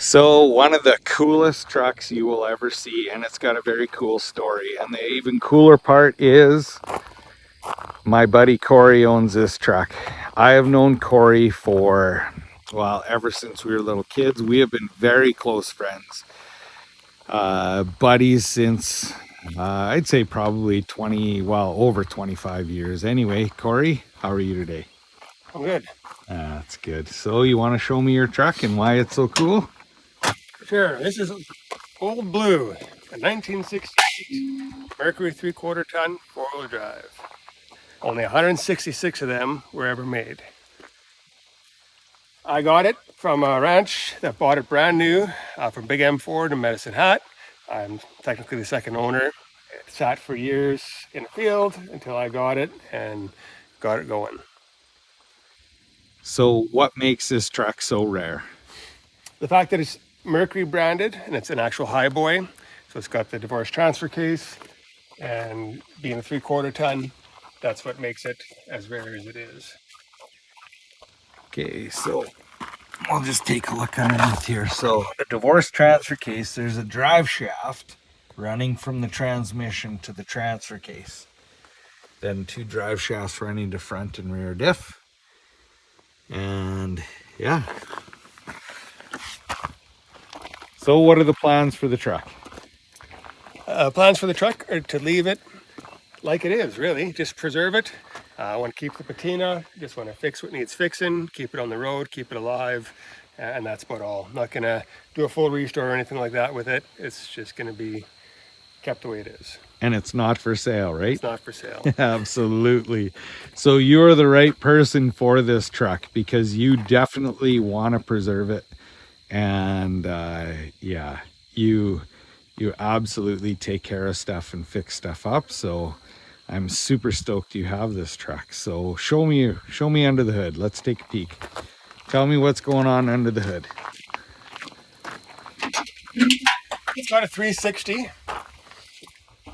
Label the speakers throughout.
Speaker 1: So one of the coolest trucks you will ever see, and it's got a very cool story. And the even cooler part is my buddy Cory owns this truck. I have known Cory for, well, ever since we were little kids. We have been very close friends, buddies since I'd say probably 20, well, over 25 years. Anyway, Cory, how are you today?
Speaker 2: I'm good.
Speaker 1: That's good. So you want to show me your truck and why it's so cool?
Speaker 2: Sure. This is Old Blue, a 1968 Mercury 3/4 ton four-wheel drive. Only 166 of them were ever made. I got it from a ranch that bought it brand new from Big M Ford in Medicine Hat. I'm technically the second owner. It sat for years in the field until I got it and got it going.
Speaker 1: So what makes this truck so rare?
Speaker 2: The fact that it's Mercury branded and it's an actual highboy, so it's got the divorce transfer case, and being a 3/4 ton, that's what makes it as rare as it is.
Speaker 1: Okay, so we'll just take a look underneath here. So the divorce transfer case, there's a drive shaft running from the transmission to the transfer case. Then two drive shafts running to front and rear diff. And yeah. So what are the plans for the truck?
Speaker 2: Plans for the truck are to leave it like it is, really. Just preserve it. I want to keep the patina, just want to fix what needs fixing, keep it on the road, keep it alive, and that's about all. Not going to do a full restore or anything like that with it. It's just going to be kept the way it is.
Speaker 1: And it's not for sale, right?
Speaker 2: It's not for sale.
Speaker 1: Absolutely. So you're the right person for this truck because you definitely want to preserve it. And yeah, you absolutely take care of stuff and fix stuff up. So I'm super stoked you have this truck. So show me under the hood. Let's take a peek. Tell me what's going on under the hood.
Speaker 2: It's got a 360.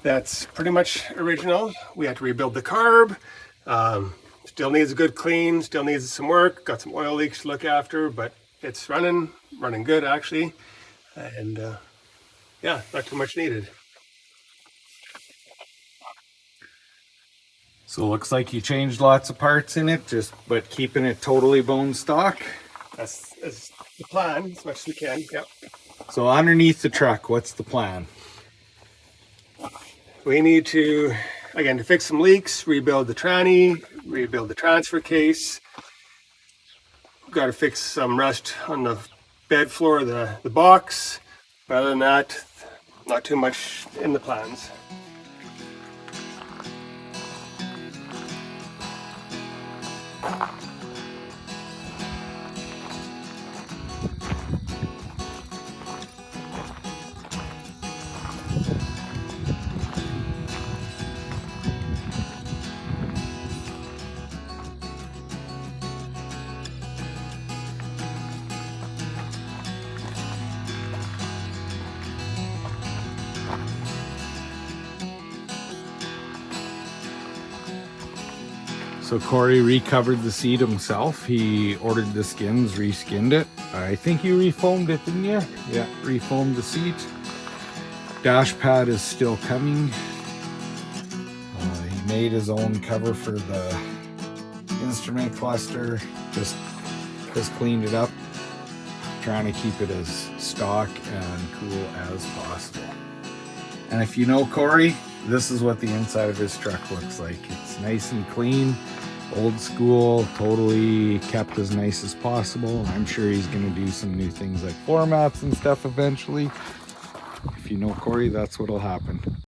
Speaker 2: That's pretty much original. We had to rebuild the carb. Still needs a good clean, still needs some work. Got some oil leaks to look after, but it's running good actually. And yeah, not too much needed.
Speaker 1: So it looks like you changed lots of parts in it, but keeping it totally bone stock.
Speaker 2: That's the plan, as much as we can. Yep.
Speaker 1: So underneath the truck, what's the plan?
Speaker 2: We need to, again, to fix some leaks, rebuild the tranny, rebuild the transfer case. Got to fix some rust on the bed floor of the box. But other than that, not too much in the plans.
Speaker 1: So Cory recovered the seat himself. He ordered the skins, reskinned it. I think you refoamed it, didn't you? Yeah, refoamed the seat. Dash pad is still coming. He made his own cover for the instrument cluster. Just cleaned it up. Trying to keep it as stock and cool as possible. And if you know Cory, this is what the inside of his truck looks like. It's nice and clean, old school, totally kept as nice as possible. I'm sure he's going to do some new things like floor mats and stuff eventually. If you know Cory, that's what'll happen.